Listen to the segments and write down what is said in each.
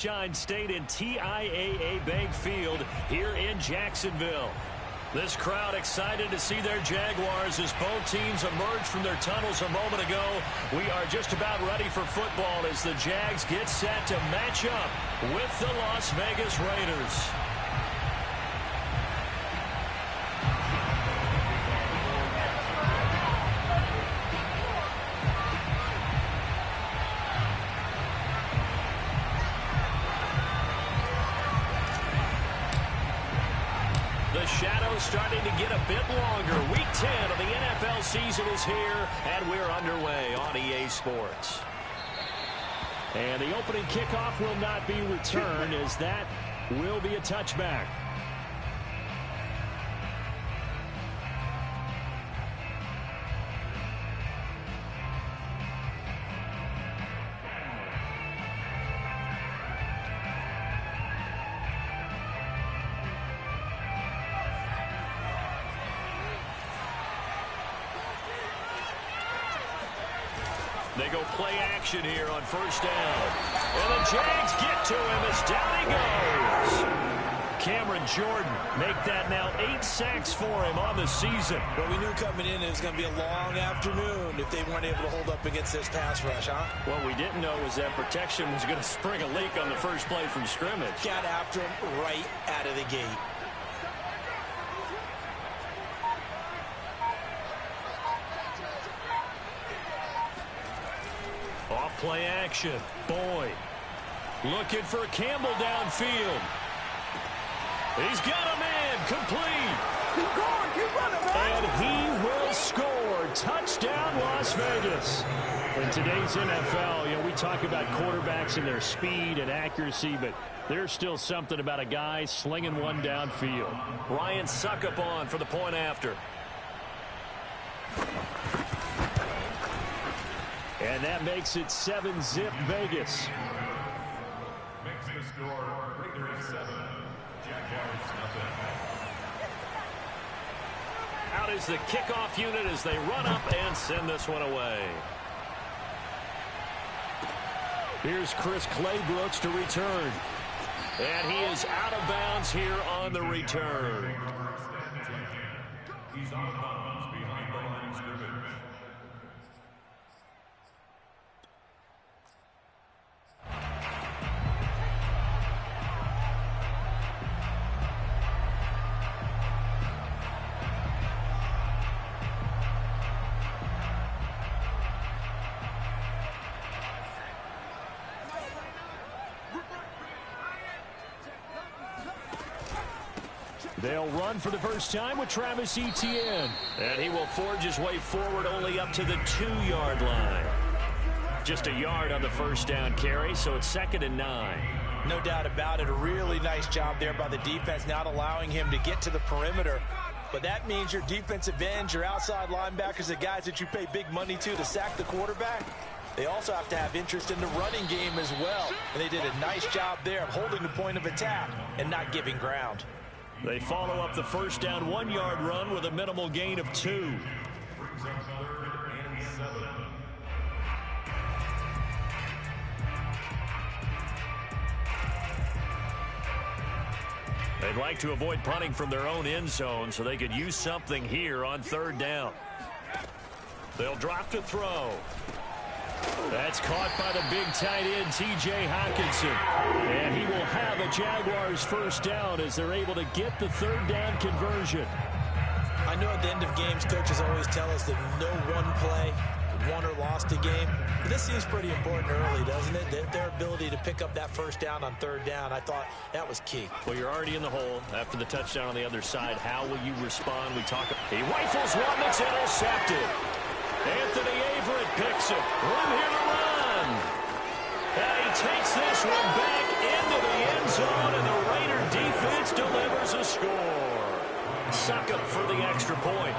Sunshine State and TIAA Bank Field here in Jacksonville. This crowd excited to see their Jaguars as both teams emerged from their tunnels a moment ago. We are just about ready for football as the Jags get set to match up with the Las Vegas Raiders. The shadow's starting to get a bit longer. Week 10 of the NFL season is here, and we're underway on EA Sports. And the opening kickoff will not be returned, as that will be a touchback. They go play action here on first down. And the Jags get to him as down he goes. Cameron Jordan make that now 8 sacks for him on the season. Well, we knew coming in it was going to be a long afternoon if they weren't able to hold up against this pass rush, huh? What we didn't know was that protection was going to spring a leak on the first play from scrimmage. Got after him right out of the gate. Off play action. Boyd looking for Campbell downfield. He's got a man complete. Keep going, keep running, man. And he will score. Touchdown, Las Vegas. In today's NFL, you know, we talk about quarterbacks and their speed and accuracy, but there's still something about a guy slinging one downfield. Ryan Suckup on for the point after. And that makes it 7-zip Vegas. Makes the score Raiders 7, Jaguars nothing. Out is the kickoff unit as they run up and send this one away. Here's Chris Claybrooks to return. And he is out of bounds here on the return. He's out of bounds behind the line of scrimmage. They'll run for the first time with Travis Etienne. And he will forge his way forward only up to the 2-yard line. Just a yard on the first down carry, so it's 2nd and 9. No doubt about it. A really nice job there by the defense, not allowing him to get to the perimeter. But that means your defensive ends, your outside linebackers, the guys that you pay big money to sack the quarterback, they also have to have interest in the running game as well. And they did a nice job there of holding the point of attack and not giving ground. They follow up the first down 1-yard run with a minimal gain of 2. Brings up 3rd and 7. They'd like to avoid punting from their own end zone so they could use something here on 3rd down. They'll drop to throw. That's caught by the big tight end, T.J. Hockenson. And he will have a Jaguars first down as they're able to get the 3rd down conversion. I know at the end of games, coaches always tell us that no one play won or lost a game. But this seems pretty important early, doesn't it? Their ability to pick up that first down on 3rd down, I thought that was key. Well, you're already in the hole after the touchdown on the other side. How will you respond? He rifles one that's intercepted. Anthony Averett picks it. Room here to run. And he takes this one back into the end zone, and the Raider defense delivers a score. Suckup for the extra point.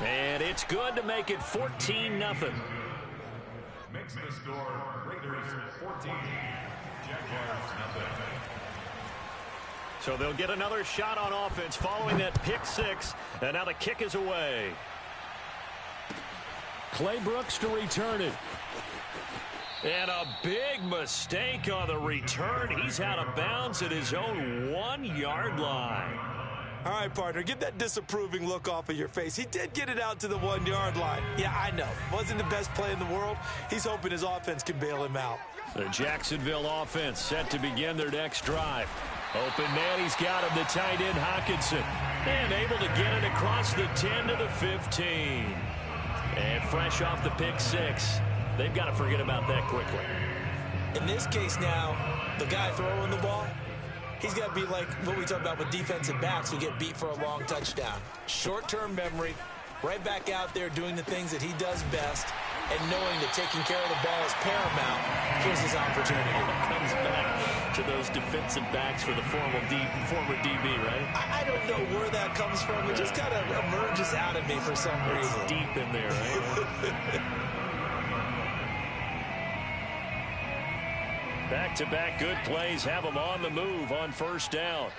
And it's good to make it 14-0. Makes the score Raiders 14, Jaguars nothing. So they'll get another shot on offense following that pick 6. And now the kick is away. Clay Brooks to return it. And a big mistake on the return. He's out of bounds at his own 1-yard line. All right, partner, get that disapproving look off of your face. He did get it out to the 1-yard line. Yeah, I know. Wasn't the best play in the world. He's hoping his offense can bail him out. The Jacksonville offense set to begin their next drive. Open man, he's got him, the tight end Hockenson. And able to get it across the 10 to the 15. And fresh off the pick 6. They've got to forget about that quickly. In this case now, the guy throwing the ball, he's got to be like what we talk about with defensive backs who get beat for a long touchdown. Short-term memory, right back out there doing the things that he does best, and knowing that taking care of the ball is paramount. Here's his opportunity. Comes back to those defensive backs for the former DB, right? I don't know where that comes from. It just kind of emerges out of me for some reason. It's deep in there, right? Back-to-back good plays have them on the move on first down.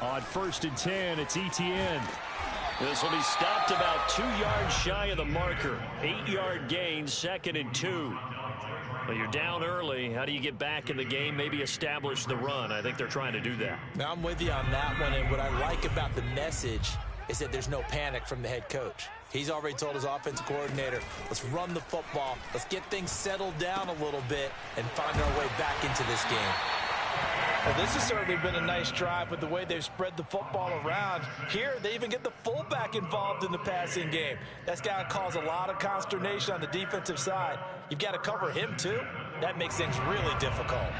On 1st and 10, it's Etienne. This will be stopped about 2 yards shy of the marker. 8-yard gain, 2nd and 2. Well, you're down early. How do you get back in the game, maybe establish the run? I think they're trying to do that. Now, I'm with you on that one, and what I like about the message is that there's no panic from the head coach. He's already told his offensive coordinator, let's run the football, let's get things settled down a little bit and find our way back into this game. Well, this has certainly been a nice drive with the way they've spread the football around. Here, they even get the fullback involved in the passing game. That's got to cause a lot of consternation on the defensive side. You've got to cover him, too. That makes things really difficult.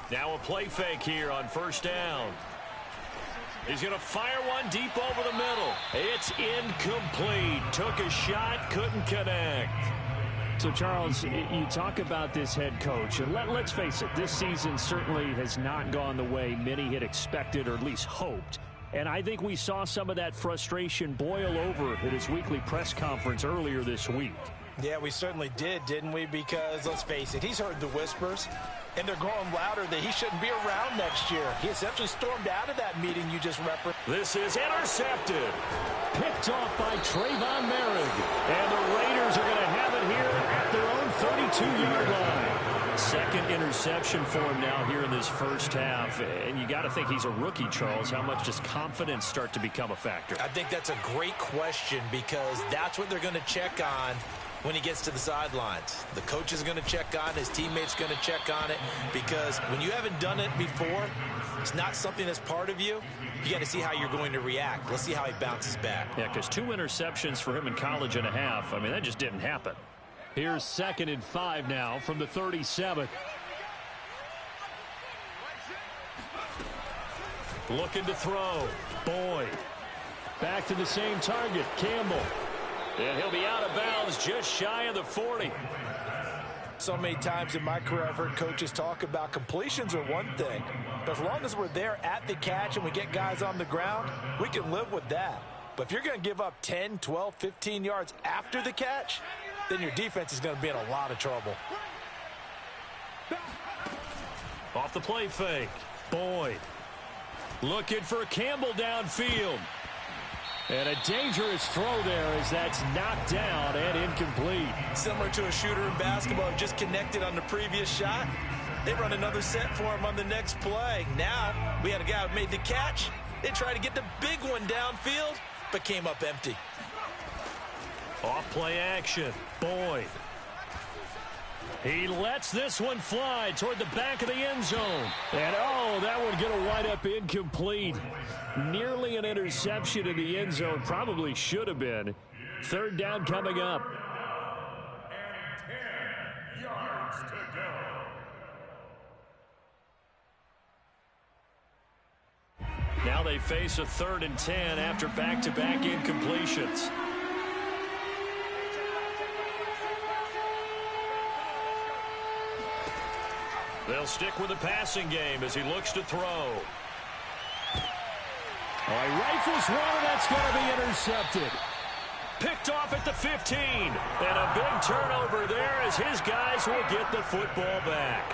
Now a play fake here on first down. He's going to fire one deep over the middle. It's incomplete. Took a shot, couldn't connect. So, Charles, you talk about this head coach, and let's face it, this season certainly has not gone the way many had expected or at least hoped. And I think we saw some of that frustration boil over at his weekly press conference earlier this week. Yeah, we certainly did, didn't we? Because, let's face it, he's heard the whispers, and they're growing louder that he shouldn't be around next year. He essentially stormed out of that meeting you just referenced. This is intercepted. Picked off by Trayvon Merrick. And the Raiders are going to have it here at their own 32-yard line. Second interception for him now here in this first half. And you got to think he's a rookie, Charles. How much does confidence start to become a factor? I think that's a great question because that's what they're going to check on when he gets to the sidelines. The coach is going to check on it. His teammates going to check on it because when you haven't done it before, it's not something that's part of you. You got to see how you're going to react. Let's see how he bounces back. Yeah, because 2 interceptions for him in college and a half. I mean, that just didn't happen. Here's 2nd and 5 now from the 37. Looking to throw. Boyd. Back to the same target, Campbell. And he'll be out of bounds just shy of the 40. So many times in my career I've heard coaches talk about completions are one thing. But as long as we're there at the catch and we get guys on the ground, we can live with that. But if you're going to give up 10, 12, 15 yards after the catch, then your defense is going to be in a lot of trouble. Off the play fake. Boyd. Looking for Campbell downfield. And a dangerous throw there as that's knocked down and incomplete. Similar to a shooter in basketball who just connected on the previous shot. They run another set for him on the next play. Now we had a guy who made the catch. They tried to get the big one downfield, but came up empty. Off play action. Boyd. He lets this one fly toward the back of the end zone. And, oh, that one going to wind up incomplete. Nearly an interception in the end zone. Probably should have been. 3rd down coming up. And 10 yards to go. Now they face a 3rd and 10 after back-to-back incompletions. They'll stick with the passing game as he looks to throw. All right, rifles one, and that's going to be intercepted. Picked off at the 15. And a big turnover there as his guys will get the football back.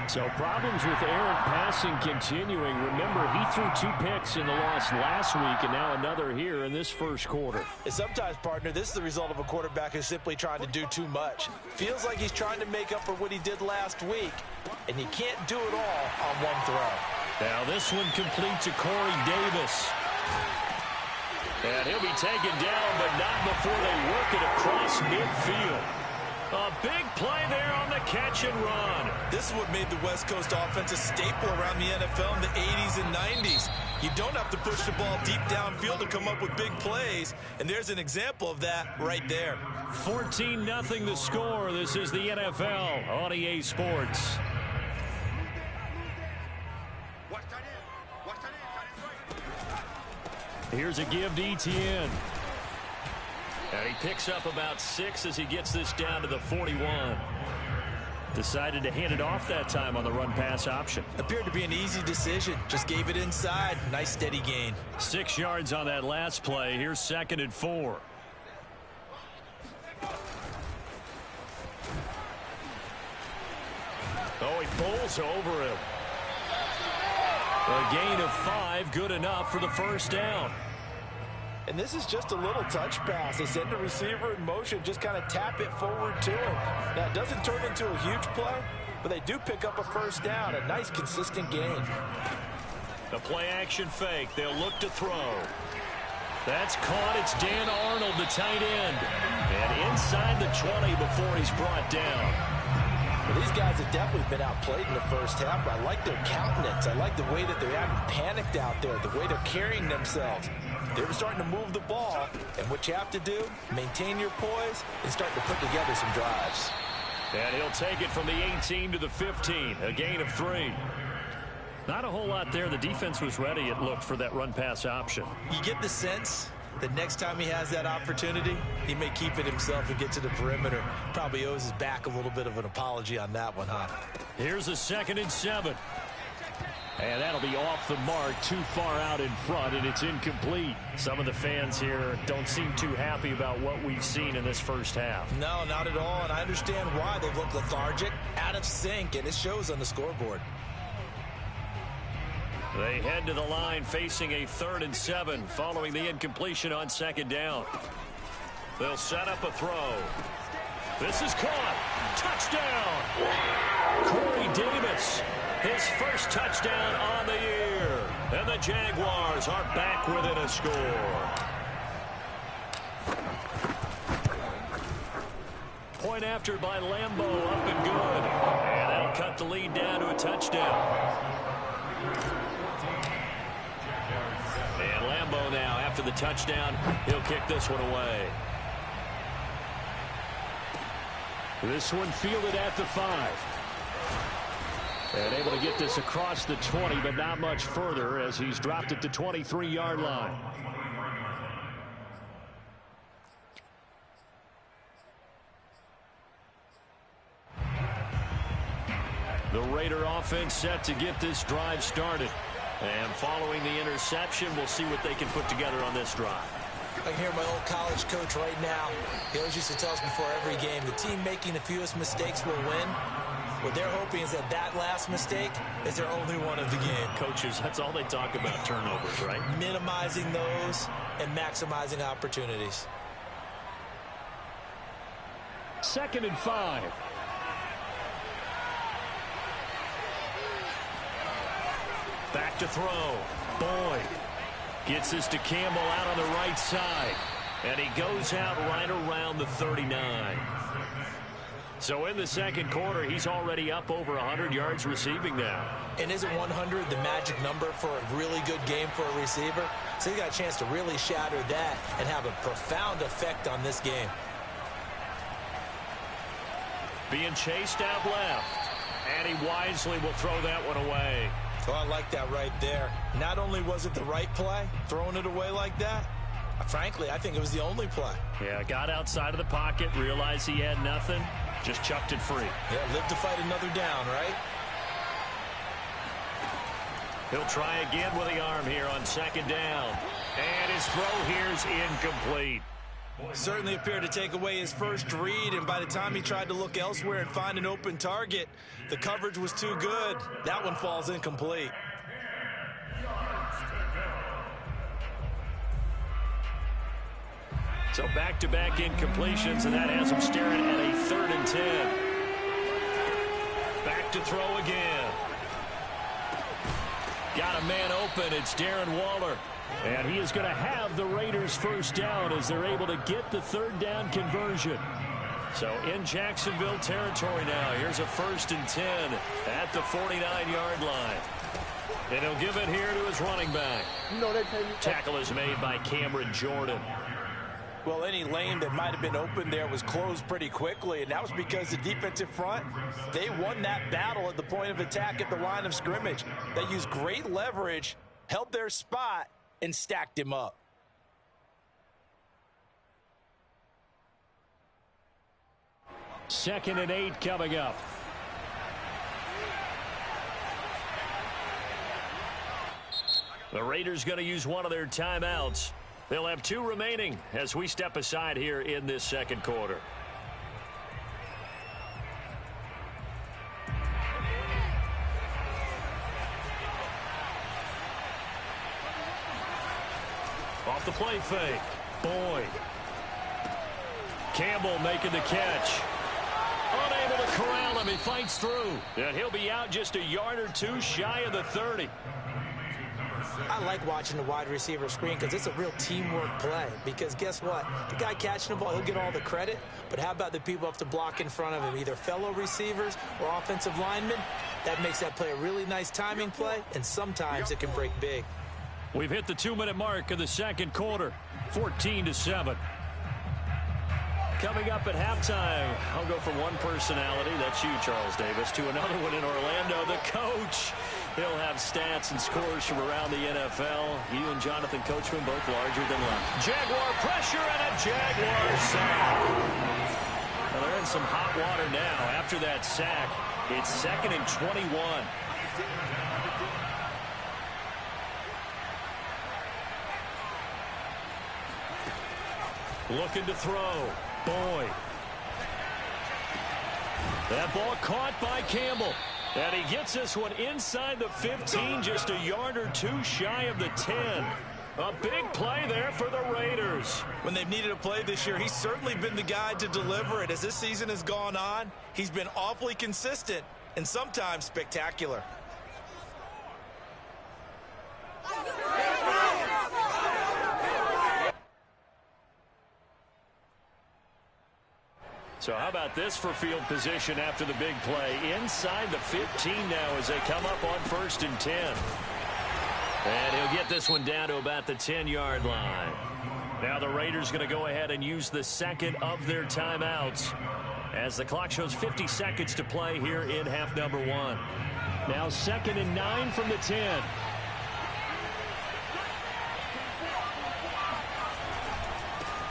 So problems with errant passing continuing. Remember, he threw 2 picks in the loss last week and now another here in this first quarter. And sometimes, partner, this is the result of a quarterback who's simply trying to do too much. Feels like he's trying to make up for what he did last week, and you can't do it all on one throw. Now this one complete to Corey Davis. And he'll be taken down, but not before they work it across midfield. A big play there on the catch and run. This is what made the West Coast offense a staple around the NFL in the 80s and 90s. You don't have to push the ball deep downfield to come up with big plays, and there's an example of that right there. 14-0 the score. This is the NFL on EA Sports. Here's a give to Etienne. And he picks up about 6 as he gets this down to the 41. Decided to hand it off that time on the run-pass option. Appeared to be an easy decision. Just gave it inside. Nice steady gain. 6 yards on that last play. Here's 2nd and 4. Oh, he pulls over him. A gain of 5, good enough for the first down. And this is just a little touch pass. They send the receiver in motion, just kind of tap it forward to him. Now, it doesn't turn into a huge play, but they do pick up a first down. A nice, consistent gain. The play-action fake. They'll look to throw. That's caught. It's Dan Arnold, the tight end. And inside the 20 before he's brought down. Well, these guys have definitely been outplayed in the first half. I like their countenance. I like the way that they're acting panicked out there, the way they're carrying themselves. They're starting to move the ball, and what you have to do, maintain your poise and start to put together some drives. And he'll take it from the 18 to the 15, a gain of 3. Not a whole lot there. The defense was ready, it looked, for that run-pass option. You get the sense that next time he has that opportunity, he may keep it himself and get to the perimeter. Probably owes his back a little bit of an apology on that one, huh? Here's a 2nd and 7. And that'll be off the mark, too far out in front, and it's incomplete. Some of the fans here don't seem too happy about what we've seen in this first half. No, not at all, and I understand why. They look lethargic, out of sync, and it shows on the scoreboard. They head to the line facing a 3rd and 7 following the incompletion on 2nd down. They'll set up a throw. This is caught. Touchdown! Corey Davis, his first touchdown on the year. And the Jaguars are back within a score. Point after by Lambeau, up and good. And that'll cut the lead down to a touchdown. And Lambeau now, after the touchdown, he'll kick this one away. This one fielded at the 5. And able to get this across the 20, but not much further as he's dropped it to 23-yard line. The Raider offense set to get this drive started. And following the interception, we'll see what they can put together on this drive. I can hear my old college coach right now. He always used to tell us before every game, the team making the fewest mistakes will win. What they're hoping is that that last mistake is their only one of the game. Coaches, that's all they talk about, turnovers, right? Minimizing those and maximizing opportunities. 2nd and 5. Back to throw. Boyd gets this to Campbell out on the right side. And he goes out right around the 39. So in the second quarter, he's already up over 100 yards receiving now. And isn't 100 the magic number for a really good game for a receiver? So he got a chance to really shatter that and have a profound effect on this game. Being chased out left. And he wisely will throw that one away. Oh, I like that right there. Not only was it the right play, throwing it away like that, frankly, I think it was the only play. Yeah, got outside of the pocket, realized he had nothing, just chucked it free. Yeah, live to fight another down, right? He'll try again with the arm here on 2nd down. And his throw here's incomplete. Certainly appeared to take away his first read, and by the time he tried to look elsewhere and find an open target, the coverage was too good. That one falls incomplete. So back-to-back incompletions, and that has him staring at a 3rd and 10. Back to throw again. Got a man open. It's Darren Waller. And he is going to have the Raiders first down as they're able to get the 3rd down conversion. So in Jacksonville territory now. Here's a 1st and 10 at the 49-yard line. And he'll give it here to his running back. Tackle is made by Cameron Jordan. Well, any lane that might have been open there was closed pretty quickly, and that was because the defensive front, they won that battle at the point of attack at the line of scrimmage. They used great leverage, held their spot, and stacked him up. Second and 8 coming up. The Raiders going to use one of their timeouts. They'll have 2 remaining as we step aside here in this second quarter. Off the play fake. Boyd. Campbell making the catch. Unable to corral him. He fights through. And he'll be out just a yard or 2 shy of the 30. I like watching the wide receiver screen because it's a real teamwork play. Because guess what? The guy catching the ball, he'll get all the credit. But how about the people have to block in front of him, either fellow receivers or offensive linemen? That makes that play a really nice timing play, and sometimes it can break big. We've hit the 2-minute mark of the second quarter, 14-7. Coming up at halftime, I'll go from one personality, that's you, Charles Davis, to another one in Orlando, the coach. He'll have stats and scores from around the NFL. You and Jonathan Coachman both larger than life. Jaguar pressure and a Jaguar sack. Well, they're in some hot water now. After that sack, it's 2nd and 21. Looking to throw. Boyd. That ball caught by Campbell. And he gets this one inside the 15, just a yard or 2 shy of the 10. A big play there for the Raiders. When they've needed a play this year, he's certainly been the guy to deliver it. As this season has gone on, he's been awfully consistent and sometimes spectacular. So how about this for field position after the big play? Inside the 15 now as they come up on 1st and 10. And he'll get this one down to about the 10-yard line. Now the Raiders going to go ahead and use the second of their timeouts as the clock shows 50 seconds to play here in half number 1. Now 2nd and 9 from the 10.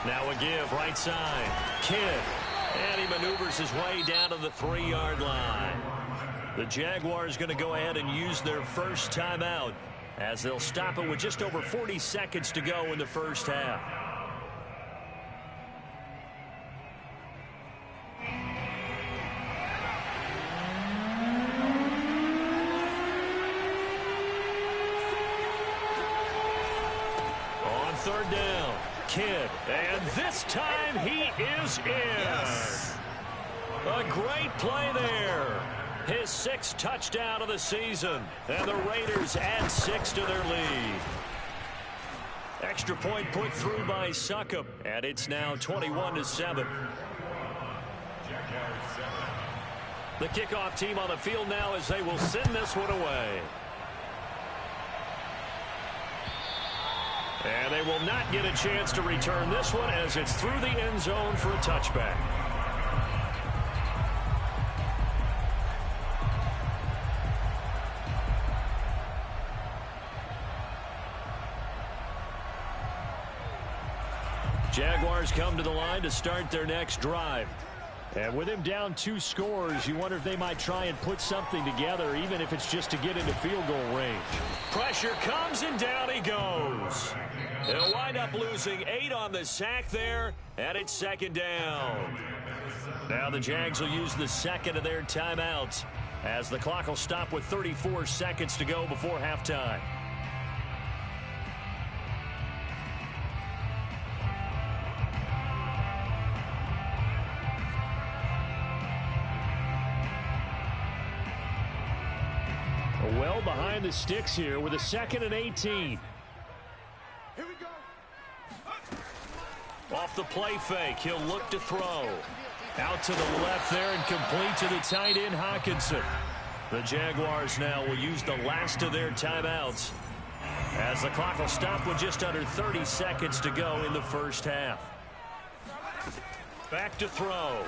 Now a give right side. Kidd. And he maneuvers his way down to the 3-yard line. The Jaguars going to go ahead and use their first timeout as they'll stop it with just over 40 seconds to go in the first half. On 3rd down. Kidd, and this time he is in. Yes. A great play there. His 6th touchdown of the season, and the Raiders add 6 to their lead. Extra point put through by Succop, and it's now 21-7. The kickoff team on the field now as they will send this one away. And they will not get a chance to return this one as it's through the end zone for a touchback. Jaguars come to the line to start their next drive. And with him down 2 scores, you wonder if they might try and put something together, even if it's just to get into field goal range. Pressure comes, and down he goes. They'll wind up losing 8 on the sack there, and it's 2nd down. Now the Jags will use the second of their timeouts as the clock will stop with 34 seconds to go before halftime. Well behind the sticks here with a 2nd and 18. Here we go. Off the play fake, he'll look to throw. Out to the left there and complete to the tight end, Hawkinson. The Jaguars now will use the last of their timeouts as the clock will stop with just under 30 seconds to go in the first half. Back to throw.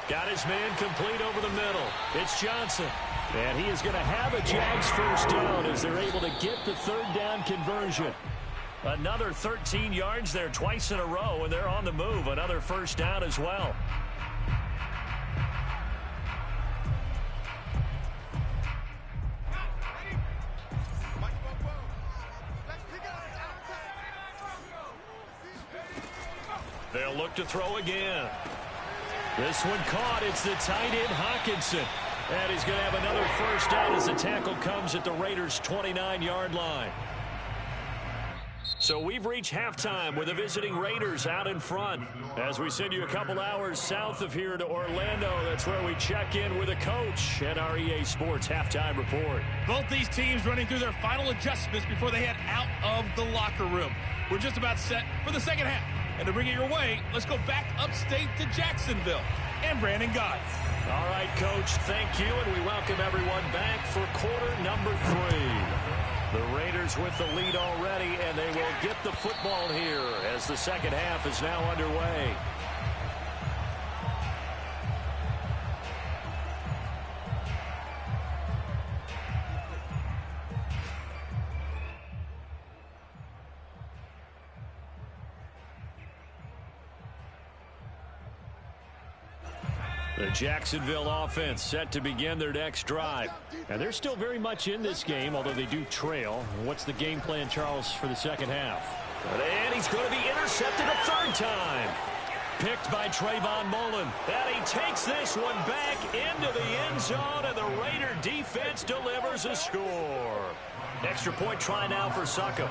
Got his man complete over the middle. It's Johnson. And he is going to have a Jags first down as they're able to get the 3rd down conversion. Another 13 yards there twice in a row, and they're on the move. Another first down as well. They'll look to throw again. This one caught. It's the tight end, Hawkinson. And he's going to have another first down as the tackle comes at the Raiders' 29-yard line. So we've reached halftime with the visiting Raiders out in front. As we send you a couple hours south of here to Orlando, that's where we check in with a coach at our EA Sports Halftime Report. Both these teams running through their final adjustments before they head out of the locker room. We're just about set for the second half. And to bring it your way, let's go back upstate to Jacksonville. And Brandon Gott. All right, Coach, thank you, and we welcome everyone back for quarter number 3. The Raiders with the lead already, and they will get the football here as the second half is now underway. The Jacksonville offense set to begin their next drive. And they're still very much in this game, although they do trail. What's the game plan, Charles, for the second half? And he's going to be intercepted a 3rd time. Picked by Trayvon Mullen. And he takes this one back into the end zone, and the Raider defense delivers a score. Extra point try now for Succop.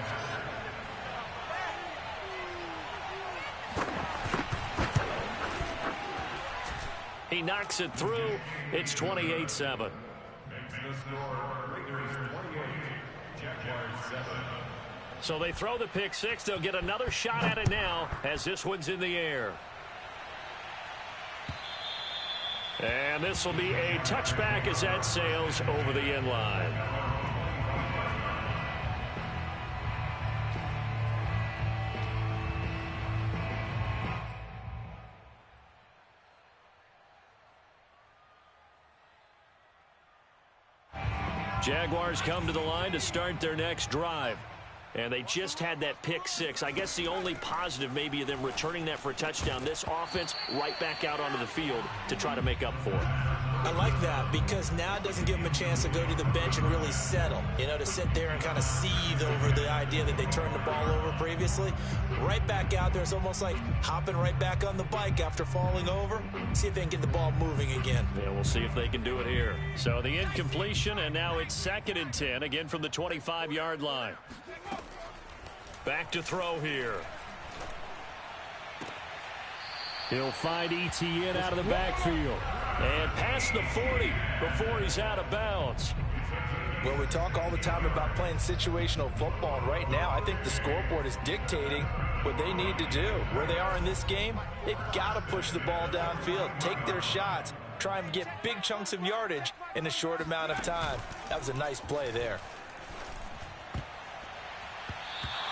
He knocks it through. It's 28-7. Makes the score. Raiders 28, Jaguars 7. So they throw the pick 6. They'll get another shot at it now as this one's in the air. And this will be a touchback as that sails over the end line. Jaguars come to the line to start their next drive. And they just had that pick 6. I guess the only positive maybe of them returning that for a touchdown. This offense right back out onto the field to try to make up for it. I like that because now it doesn't give them a chance to go to the bench and really settle. You know, to sit there and kind of seethe over the idea that they turned the ball over previously. Right back out there. It's almost like hopping right back on the bike after falling over. See if they can get the ball moving again. Yeah, we'll see if they can do it here. So the incompletion, and now it's 2nd and 10, again from the 25-yard line. Back to throw here. He'll find Etienne out of the backfield. And past the 40 before he's out of bounds. Well, we talk all the time about playing situational football. And right now, I think the scoreboard is dictating what they need to do. Where they are in this game, they've got to push the ball downfield, take their shots, try and get big chunks of yardage in a short amount of time. That was a nice play there.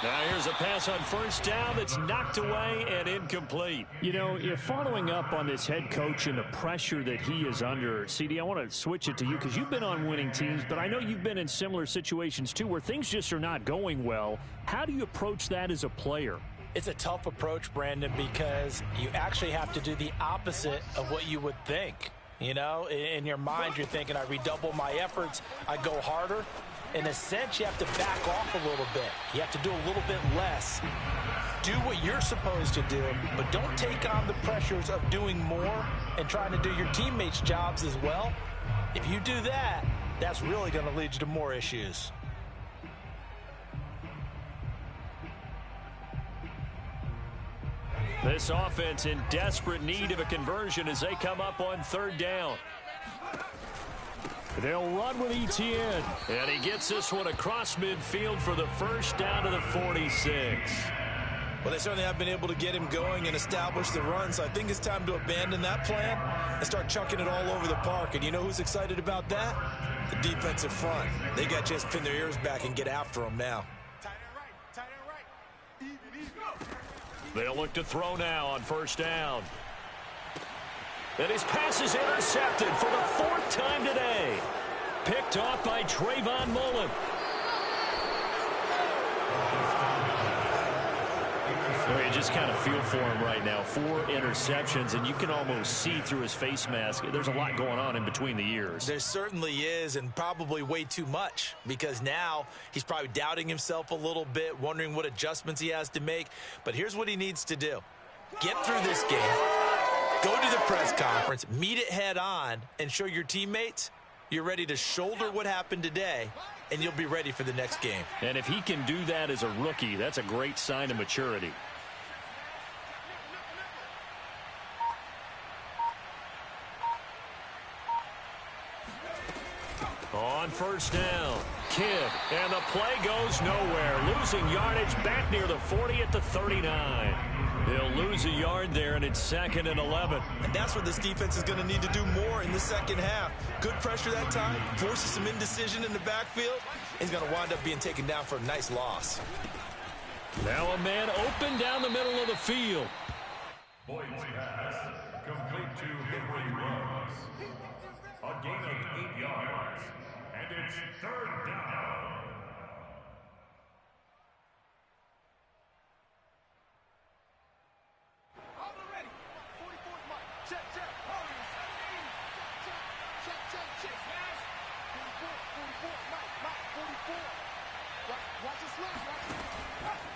Now here's a pass on first down that's knocked away and incomplete. You know, you're following up on this head coach and the pressure that he is under. CD, I want to switch it to you because you've been on winning teams, but I know you've been in similar situations too where things just are not going well. How do you approach that as a player? It's a tough approach, Brandon, because you actually have to do the opposite of what you would think. You know, in your mind, you're thinking, I redouble my efforts, I go harder. In a sense, you have to back off a little bit. You have to do a little bit less. Do what you're supposed to do, but don't take on the pressures of doing more and trying to do your teammates' jobs as well. If you do that, that's really going to lead you to more issues. This offense in desperate need of a conversion as they come up on third down. They'll run with Etienne. And he gets this one across midfield for the first down to the 46. Well, they certainly have been able to get him going and establish the run, so I think it's time to abandon that plan and start chucking it all over the park. And you know who's excited about that? The defensive front. They got to just pin their ears back and get after him now. They'll look to throw now on first down. And his pass is intercepted for the fourth time today. Picked off by Trayvon Mullen. Well, you just kind of feel for him right now. 4 interceptions, and you can almost see through his face mask. There's a lot going on in between the ears. There certainly is, and probably way too much, because now he's probably doubting himself a little bit, wondering what adjustments he has to make. But here's what he needs to do. Get through this game, go to the press conference, meet it head on, and show your teammates you're ready to shoulder what happened today, and you'll be ready for the next game. And if he can do that as a rookie, that's a great sign of maturity. On first down, Kidd, and the play goes nowhere. Losing yardage back near the 40 at the 39. They'll lose a yard there, and it's 2nd and 11. And that's where this defense is going to need to do more in the second half. Good pressure that time, forces some indecision in the backfield. He's going to wind up being taken down for a nice loss. Now a man open down the middle of the field. Boyd's pass, complete to Henry Ruggs. A gain of 8 yards, and it's 3rd down.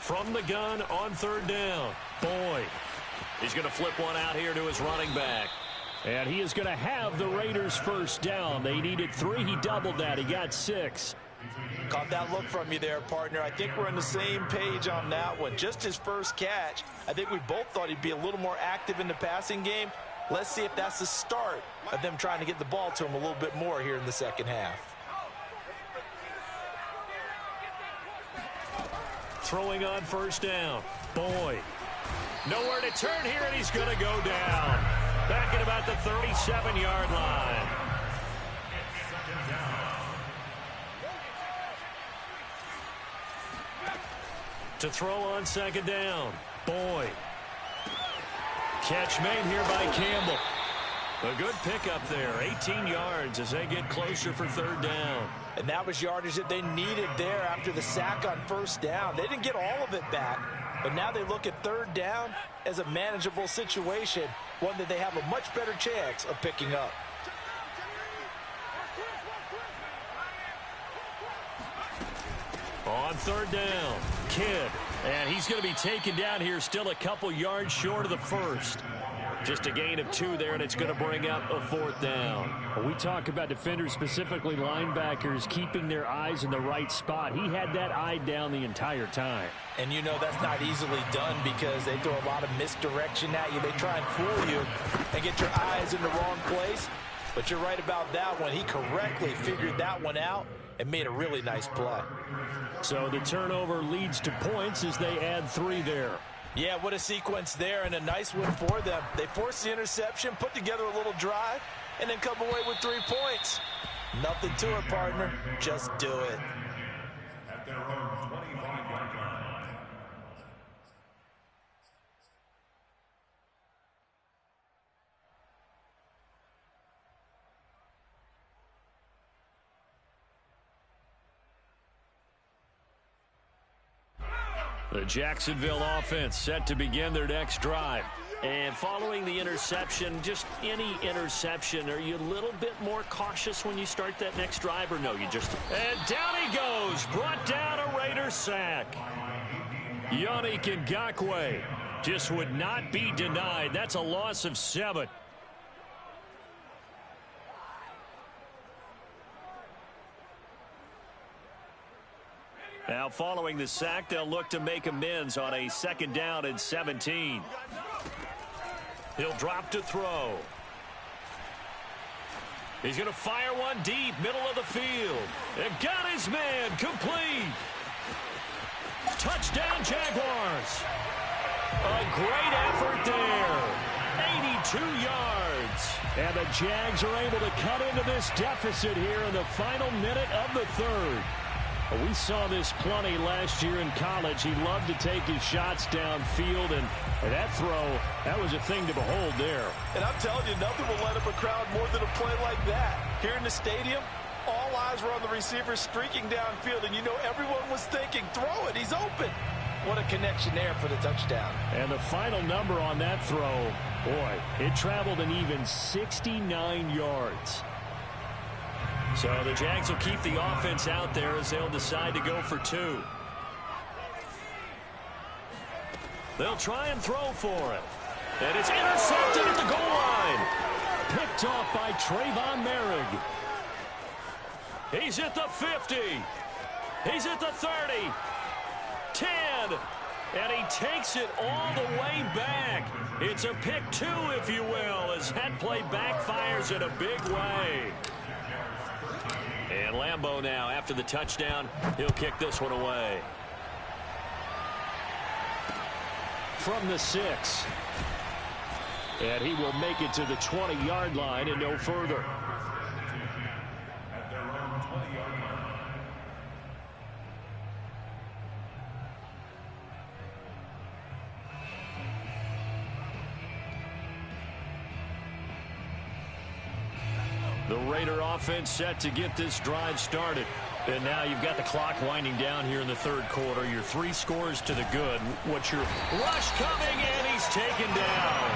From the gun on 3rd down, Boyd. He's going to flip one out here to his running back. And he is going to have the Raiders first down. They needed 3. He doubled that. He got 6. Caught that look from you there, partner. I think we're on the same page on that one. Just his first catch. I think we both thought he'd be a little more active in the passing game. Let's see if that's the start of them trying to get the ball to him a little bit more here in the second half. Throwing on first down, Boyd. Nowhere to turn here, and he's going to go down. Back at about the 37-yard line. To throw on 2nd down, Boyd. Catch made here by Campbell. A good pickup there, 18 yards as they get closer for 3rd down. And that was yardage that they needed there after the sack on first down. They didn't get all of it back, but now they look at 3rd down as a manageable situation, one that they have a much better chance of picking up. On 3rd down, Kidd. And he's going to be taken down here, still a couple yards short of the first. Just a gain of 2 there, and it's going to bring up a 4th down. When we talk about defenders, specifically linebackers, keeping their eyes in the right spot. He had that eye down the entire time. And you know that's not easily done because they throw a lot of misdirection at you. They try and fool you and get your eyes in the wrong place. But you're right about that one. He correctly figured that one out and made a really nice play. So the turnover leads to points as they add 3 there. Yeah, what a sequence there, and a nice one for them. They forced the interception, put together a little drive, and then come away with 3 points. Nothing to it, partner. Just do it. At their own 25-yard line. The Jacksonville offense set to begin their next drive. And following the interception, just any interception, are you a little bit more cautious when you start that next drive, or no, you just... And down he goes, brought down a Raider sack. Yannick Ngakoue just would not be denied. That's a loss of 7. Now, following the sack, they'll look to make amends on a 2nd down and 17. He'll drop to throw. He's going to fire one deep, middle of the field. And got his man, complete. Touchdown, Jaguars. A great effort there. 82 yards. And the Jags are able to cut into this deficit here in the final minute of the 3rd. We saw this plenty last year in college. He loved to take his shots downfield, and that throw, that was a thing to behold there. And I'm telling you, nothing will light up a crowd more than a play like that. Here in the stadium, all eyes were on the receiver streaking downfield, and you know everyone was thinking, throw it, he's open. What a connection there for the touchdown. And the final number on that throw, boy, it traveled an even 69 yards. So the Jags will keep the offense out there as they'll decide to go for 2. They'll try and throw for it. And it's intercepted at the goal line. Picked off by Trayvon Merrick. He's at the 50. He's at the 30. 10. And he takes it all the way back. It's a pick 2, if you will, as that play backfires in a big way. And Lambeau now, after the touchdown, he'll kick this one away. From the 6. And he will make it to the 20-yard line and no further. At their own 20-yard line. The Raider offense set to get this drive started. And now you've got the clock winding down here in the 3rd quarter. Your 3 scores to the good. What's your rush coming, and he's taken down.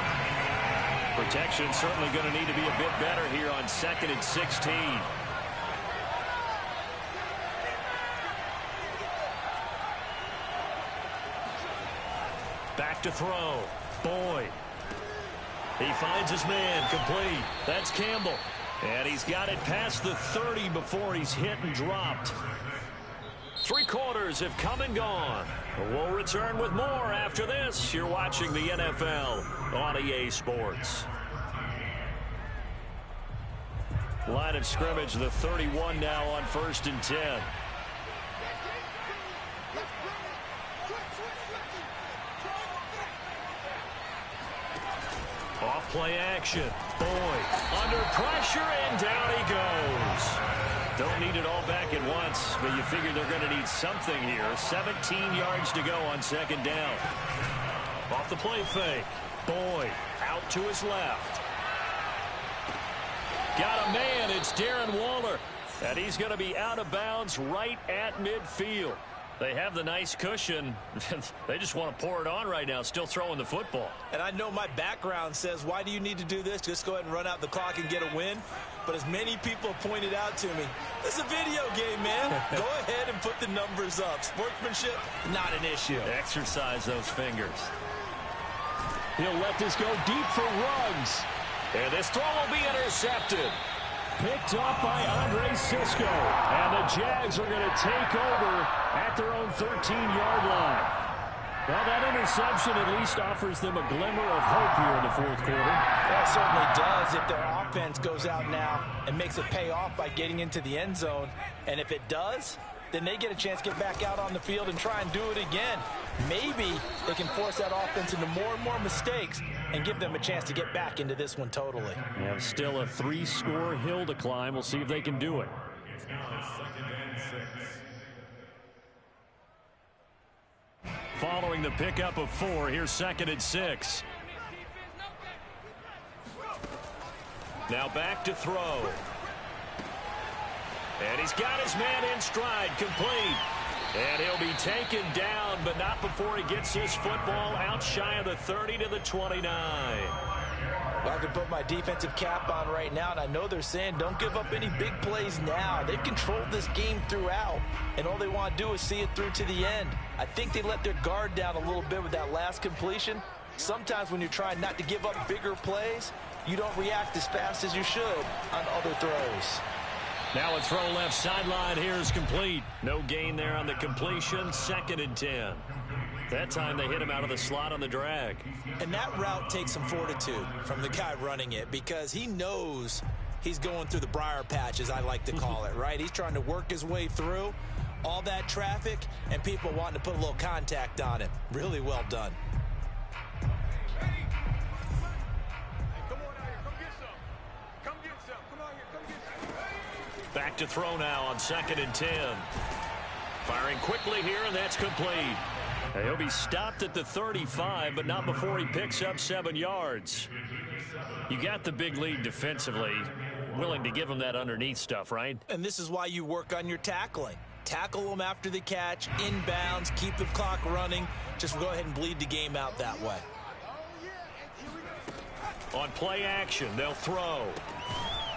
Protection certainly going to need to be a bit better here on 2nd and 16. Back to throw. Boyd. He finds his man, complete. That's Campbell. And he's got it past the 30 before he's hit and dropped. 3 quarters have come and gone. We'll return with more after this. You're watching the NFL on EA Sports. Line of scrimmage, the 31 now on 1st and 10. Off play action. Boyd under pressure, and down he goes. Don't need it all back at once, but you figure they're going to need something here. 17 yards to go on 2nd down. Off the play fake. Boyd out to his left. Got a man. It's Darren Waller. And he's going to be out of bounds right at midfield. They have the nice cushion. They just want to pour it on right now, still throwing the football. And I know my background says, why do you need to do this? Just go ahead and run out the clock and get a win. But as many people pointed out to me, this is a video game, man. Go ahead and put the numbers up. Sportsmanship, not an issue. Exercise those fingers. He'll let this go deep for Ruggs. And this throw will be intercepted. Picked off by Andre Cisco. And the Jags are going to take over at their own 13-yard line. Well, that interception at least offers them a glimmer of hope here in the 4th quarter. That certainly does if their offense goes out now and makes it pay off by getting into the end zone. And if it does, then they get a chance to get back out on the field and try and do it again. Maybe they can force that offense into more and more mistakes and give them a chance to get back into this one totally. Yeah, still a 3-score hill to climb. We'll see if they can do it. It's now 2nd and 6. Following the pickup of 4, here's 2nd and 6. Now back to throw. And he's got his man in stride, complete. And he'll be taken down, but not before he gets this football out shy of the 30 to the 29. Well, I can put my defensive cap on right now, and I know they're saying don't give up any big plays now. They've controlled this game throughout, and all they want to do is see it through to the end. I think they let their guard down a little bit with that last completion. Sometimes when you're trying not to give up bigger plays, you don't react as fast as you should on other throws. Now a throw left sideline here is complete. No gain there on the completion. 2nd and 10. That time they hit him out of the slot on the drag. And that route takes some fortitude from the guy running it because he knows he's going through the briar patch, as I like to call it, right? He's trying to work his way through all that traffic and people wanting to put a little contact on him. Really well done. Back to throw now on 2nd and 10. Firing quickly here, and that's complete. He'll be stopped at the 35, but not before he picks up 7 yards. You got the big lead defensively. Willing to give him that underneath stuff, right? And this is why you work on your tackling. Tackle them after the catch, inbounds, keep the clock running. Just go ahead and bleed the game out that way. On play action, they'll throw.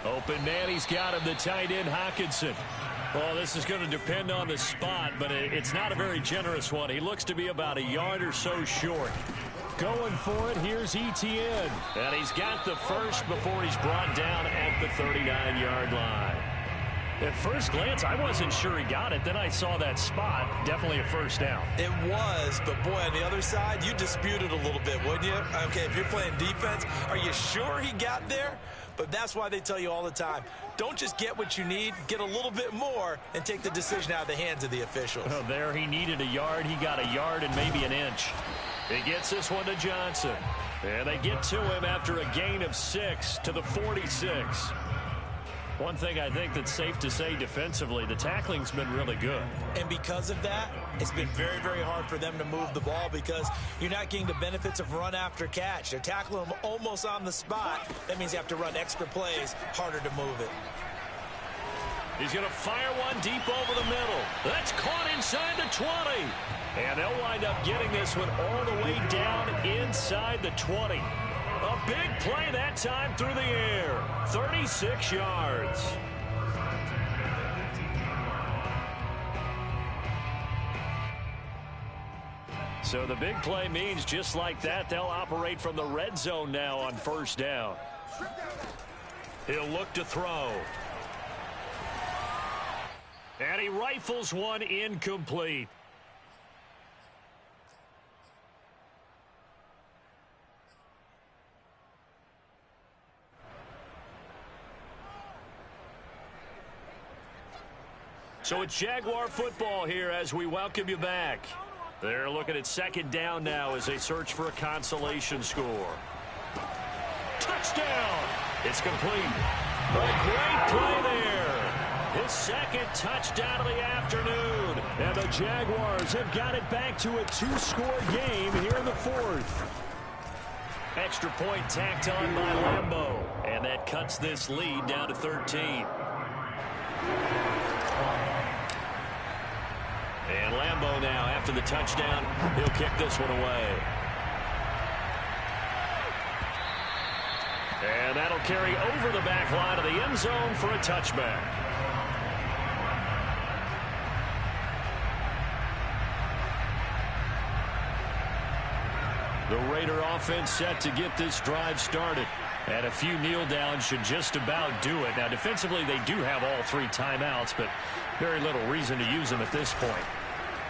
Open man, he's got him, the tight end, Hockenson. Well, this is going to depend on the spot, but it's not a very generous one. He looks to be about a yard or so short. Going for it, here's Etienne. And he's got the first before he's brought down at the 39-yard line. At first glance, I wasn't sure he got it. Then I saw that spot. Definitely a first down. It was, but boy, on the other side, you disputed a little bit, wouldn't you? Okay, if you're playing defense, are you sure he got there? But that's why they tell you all the time, don't just get what you need, get a little bit more and take the decision out of the hands of the officials. Oh, there he needed a yard. He got a yard and maybe an inch. He gets this one to Johnson. And they get to him after a gain of 6 to the 46. One thing I think that's safe to say defensively, the tackling's been really good. And because of that, it's been very, very hard for them to move the ball because you're not getting the benefits of run after catch. They're tackling them almost on the spot. That means you have to run extra plays, harder to move it. He's going to fire one deep over the middle. That's caught inside the 20. And they'll wind up getting this one all the way down inside the 20. A big play that time through the air. 36 yards. So the big play means just like that, they'll operate from the red zone now on first down. He'll look to throw. And he rifles one incomplete. So it's Jaguar football here as we welcome you back. They're looking at 2nd down now as they search for a consolation score. Touchdown! It's complete. A great play there. His 2nd touchdown of the afternoon. And the Jaguars have got it back to a 2-score game here in the 4th. Extra point tacked on by Lambeau. And that cuts this lead down to 13. And Lambeau now, after the touchdown, he'll kick this one away. And that'll carry over the back line of the end zone for a touchback. The Raider offense set to get this drive started. And a few kneel downs should just about do it. Now, defensively, they do have all 3 timeouts, but very little reason to use them at this point.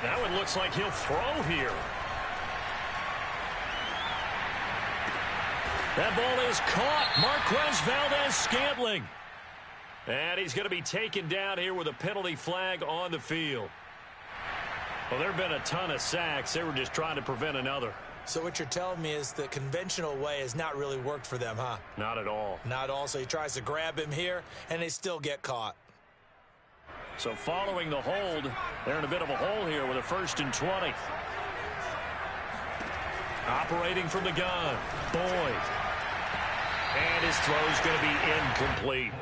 Now it looks like he'll throw here. That ball is caught. Marquez Valdez-Scantling. And he's going to be taken down here with a penalty flag on the field. Well, there have been a ton of sacks. They were just trying to prevent another. So what you're telling me is the conventional way has not really worked for them, huh? Not at all. Not at all. So he tries to grab him here, and they still get caught. So following the hold, they're in a bit of a hole here with a 1st and 20. Operating from the gun, Boyd. And his throw's going to be incomplete.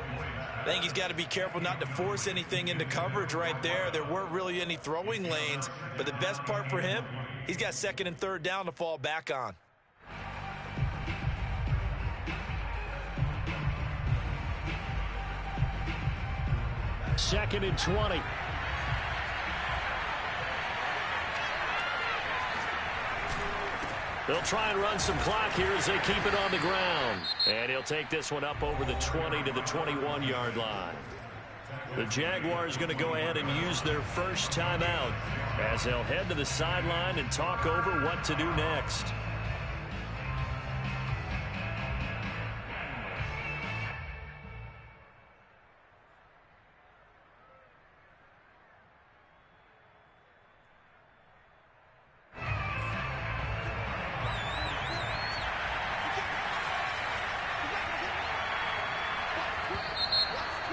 I think he's got to be careful not to force anything into coverage right there. There weren't really any throwing lanes, but the best part for him, he's got second and third down to fall back on. Second and 20. They'll try and run some clock here as they keep it on the ground. And he'll take this one up over the 20 to the 21-yard line. The Jaguars going to go ahead and use their first timeout as they'll head to the sideline and talk over what to do next.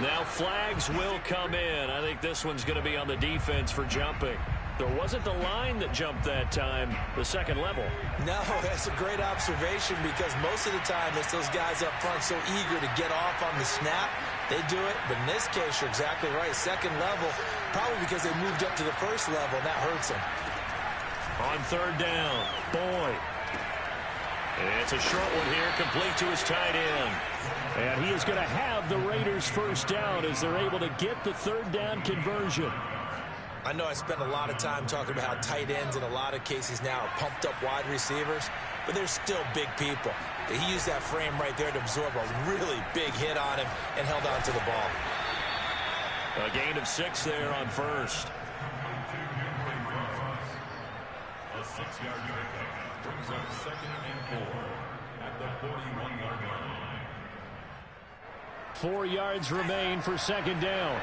Now flags will come in. I think this one's going to be on the defense for jumping. There wasn't the line that jumped that time, the second level. No, that's a great observation because most of the time it's those guys up front so eager to get off on the snap. They do it, but in this case, you're exactly right. Second level, probably because they moved up to the first level, and that hurts them. On third down, Boyd. It's a short one here, complete to his tight end. And he is going to have the Raiders first down as they're able to get the third down conversion. I know I spent a lot of time talking about how tight ends in a lot of cases now are pumped up wide receivers, but they're still big people. He used that frame right there to absorb a really big hit on him and held on to the ball. A gain of 6 there on first. A 6-yard pickup brings up second and 4 at the 41-yard line. 4 yards remain for second down.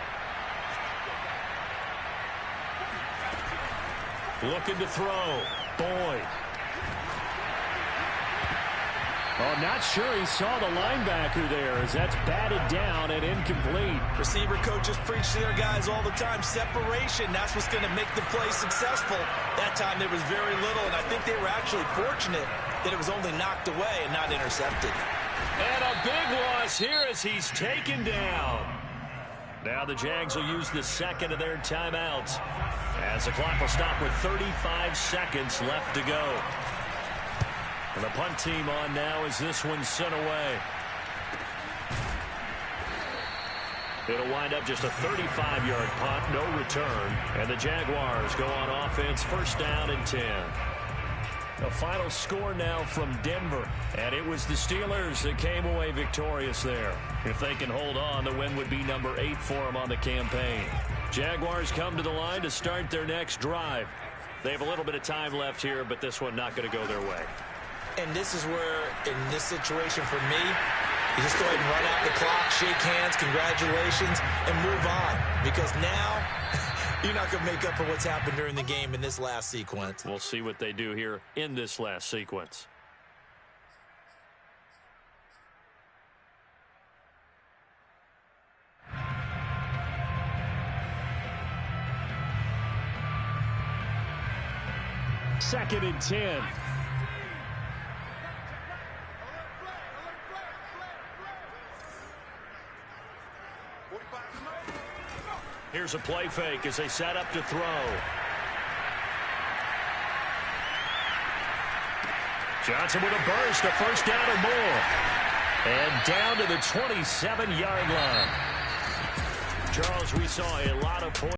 Looking to throw. Boyd. Oh, not sure he saw the linebacker there as that's batted down and incomplete. Receiver coaches preach to their guys all the time. Separation, that's what's going to make the play successful. That time there was very little, and I think they were actually fortunate that it was only knocked away and not intercepted. And a big loss here as he's taken down. Now the Jags will use the second of their timeouts as the clock will stop with 35 seconds left to go. And the punt team on now as this one's sent away. It'll wind up just a 35-yard punt, no return. And the Jaguars go on offense, first down and 10. The final score now from Denver. And it was the Steelers that came away victorious there. If they can hold on, the win would be number 8 for them on the campaign. Jaguars come to the line to start their next drive. They have a little bit of time left here, but this one not going to go their way. And this is where, in this situation for me, you just go ahead and run out the clock, shake hands, congratulations, and move on. Because now, you're not going to make up for what's happened during the game in this last sequence. We'll see what they do here in this last sequence. Second and 10. Here's a play fake as they set up to throw. Johnson with a burst, a first down or more. And down to the 27-yard line. Charles, we saw a lot of points.